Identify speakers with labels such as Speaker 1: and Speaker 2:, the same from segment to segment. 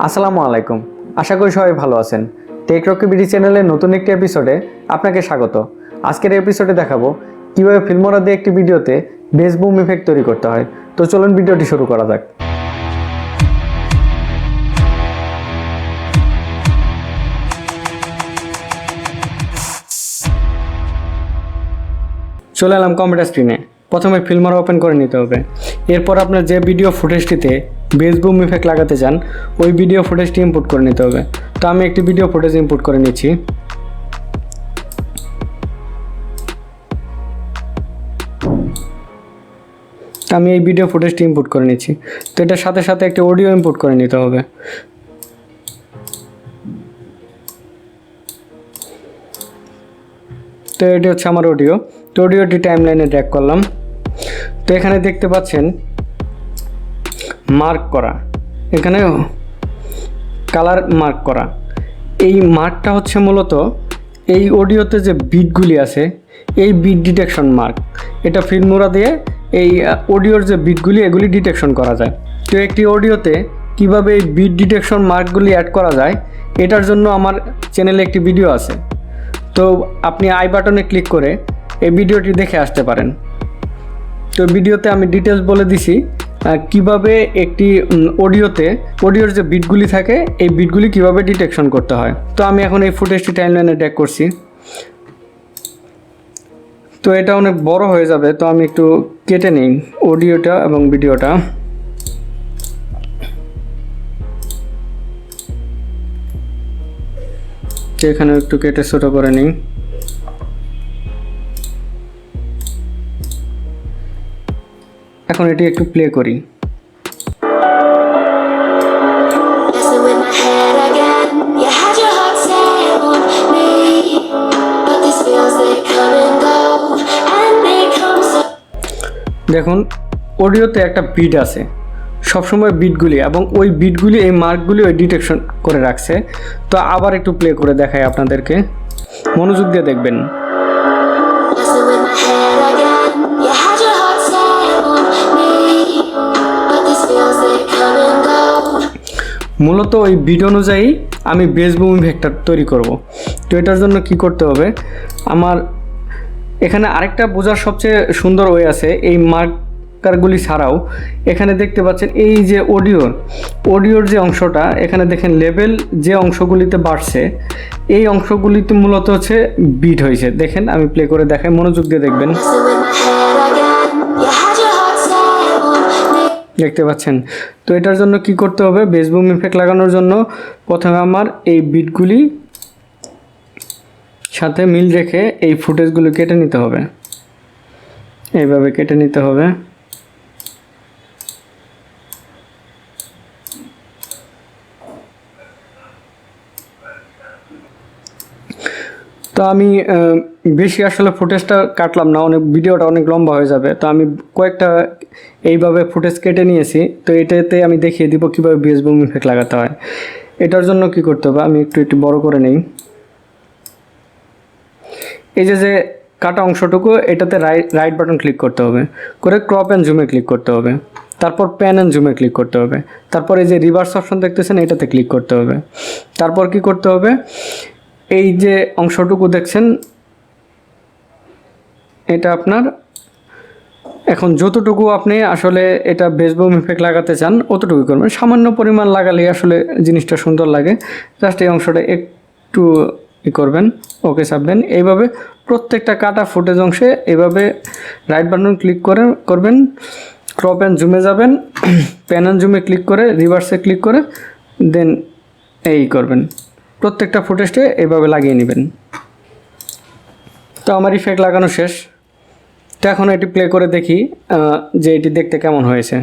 Speaker 1: আসসালামু আলাইকুম। আশা করি সবাই ভালো আছেন। টেক রকি বিডি চ্যানেলের নতুন একটি এপিসোডে আপনাকে স্বাগত। আজকের এপিসোডে দেখাবো কিভাবে ফিল্মরা দিয়ে একটি ভিডিওতে বেস বুম ইফেক্ট তৈরি করতে হয়। তো চলুন ভিডিওটি শুরু করা যাক। চলে এলাম কম্পিউটার স্ক্রিনে। প্রথমে ফিল্মরা ওপেন করে নিতে হবে। এরপর আপনার যে ভিডিও ফুটেজটিতে বেস বুম ইফেক্ট লাগাতে চান ওই ভিডিও ফুটেজটি ইনপুট করে নিতে হবে। তো আমি একটি ভিডিও ফুটেজ ইনপুট করে নিচ্ছি। আমি এই ভিডিও ফুটেজটি ইনপুট করে নিচ্ছি। তো এটার সাথে সাথে একটি অডিও ইনপুট করে নিতে হবে। তো এটি হচ্ছে আমার অডিও। তো অডিওটি টাইমলাইনে ড্র্যাগ করলাম। তো এখানে দেখতে পাচ্ছেন মার্ক করা, এখানে কালার মার্ক করা। এই মার্কটা হচ্ছে মূলত এই অডিওতে যে বিটগুলি আছে এই বিট ডিটেকশন মার্ক। এটা ফিল্মরা দিয়ে এই অডিওর যে বিটগুলি এগুলি ডিটেকশন করা যায়। তো একটি অডিওতে কিভাবে এই বিট ডিটেকশন মার্কগুলি অ্যাড করা যায় এটার জন্য আমার চ্যানেলে একটি ভিডিও আছে। তো আপনি আই বাটনে ক্লিক করে এই ভিডিওটি দেখে আসতে পারেন। তো ভিডিওতে আমি ডিটেলস বলে দিছি কিভাবে একটি অডিওর যে বিটগুলি থাকে এই বিটগুলি কিভাবে ডিটেকশন করতে হয়। তো আমি এখন এই ফুটেজটি টাইমলাইনে ড্র্যাগ করছি। তো এটা অনেক বড় হয়ে যাবে, তো আমি একটু কেটে নিই অডিওটা এবং ভিডিওটা। তো এখানে একটু কেটে ছোট করে নিই। এখন এটি একটু প্লে করি। দেখুন অডিওতে একটা বিট আছে, সবসময় বিটগুলি এবং ওই বিটগুলি এই মার্কগুলি ওই ডিটেকশন করে রাখছে। তো আবার একটু প্লে করে দেখাই আপনাদেরকে, মনোযোগ দিয়ে দেখবেন। মূলত ওই বিট অনুযায়ী আমি বেস বুম ইফেক্টটা তৈরি করব। তো এটার জন্য কি করতে হবে, আমার এখানে আরেকটা বোঝার সবচেয়ে সুন্দর ওয়ে আছে। এই মার্কারগুলি ছাড়াও এখানে দেখতে পাচ্ছেন এই যে অডিওর যে অংশটা, এখানে দেখেন লেভেল যে অংশগুলিতে বাড়ছে এই অংশগুলিতে মূলত হচ্ছে বিট হয়েছে। দেখেন আমি প্লে করে দেখাই, মনোযোগ দিয়ে দেখবেন। দেখতে পাচ্ছেন। তো এটার জন্য কি করতে হবে, বেস বুম ইফেক্ট লাগানোর জন্য প্রথমে আমার এই বিটগুলি সাথে মিল রেখে এই ফুটেজগুলো কেটে নিতে হবে। এইভাবে কেটে নিতে হবে। তো আমি বেশি আসলে ফুটেজটা কাটলাম না, ভিডিওটা অনেক লম্বা হয়ে যাবে। তো আমি কয়েকটা এইভাবে ফুটেজ কেটে নিয়েছি। তো এটাতে আমি দেখিয়ে দিব কীভাবে বেস বুম ইফেক্ট লাগাতে হয়। এটার জন্য কি করতে হবে, আমি একটু বড় করে নেই। এই যে কাটা অংশটুকু এটাতে রাইট বাটন ক্লিক করতে হবে, করে ক্রপ অ্যান্ড জুমে ক্লিক করতে হবে, তারপর প্যান অ্যান্ড জুমে ক্লিক করতে হবে, তারপর এই যে রিভার্স অপশন দেখতেছেন এটাতে ক্লিক করতে হবে। তারপর কি করতে হবে, এই যে অংশটুকু দেখছেন এটা আপনার এখন যতটুকু আপনি আসলে এটা বেস বুম ইফেক্ট লাগাতে চান অতটুকু করবেন। সামান্য পরিমাণ লাগালে আসলে জিনিসটা সুন্দর লাগে। জাস্ট এই অংশটা একটু করবেন, ওকে চাপবেন। এইভাবে প্রত্যেকটা কাটা ফুটেজ অংশে এইভাবে রাইট বাটন ক্লিক করবেন, ক্রপ অ্যান্ড জুমে যাবেন, প্যান অ্যান্ড জুমে ক্লিক করে রিভার্সে ক্লিক করে দেন এই করবেন। প্রত্যেকটা ফুটেজে এইভাবে লাগিয়ে নেবেন। তো আমার ইফেক্ট লাগানো শেষ। তো এখন এটি প্লে করে দেখি যে এটি দেখতে কেমন হয়েছে।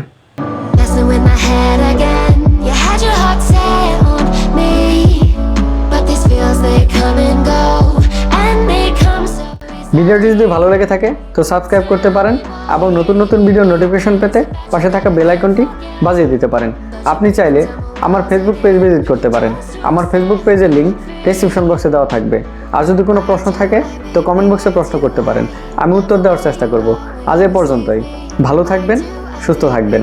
Speaker 1: ভিডিওটি যদি ভালো লেগে থাকে তো সাবস্ক্রাইব করতে পারেন এবং নতুন নতুন ভিডিও নোটিফিকেশন পেতে পাশে থাকা বেল আইকনটি বাজিয়ে দিতে পারেন। আপনি চাইলে আমার ফেসবুক পেজ ভিজিট করতে পারেন। আমার ফেসবুক পেজের লিঙ্ক ডেসক্রিপশন বক্সে দেওয়া থাকবে। আর যদি কোনো প্রশ্ন থাকে তো কমেন্ট বক্সে প্রশ্ন করতে পারেন, আমি উত্তর দেওয়ার চেষ্টা করব। আজ এ পর্যন্তই। ভালো থাকবেন, সুস্থ থাকবেন।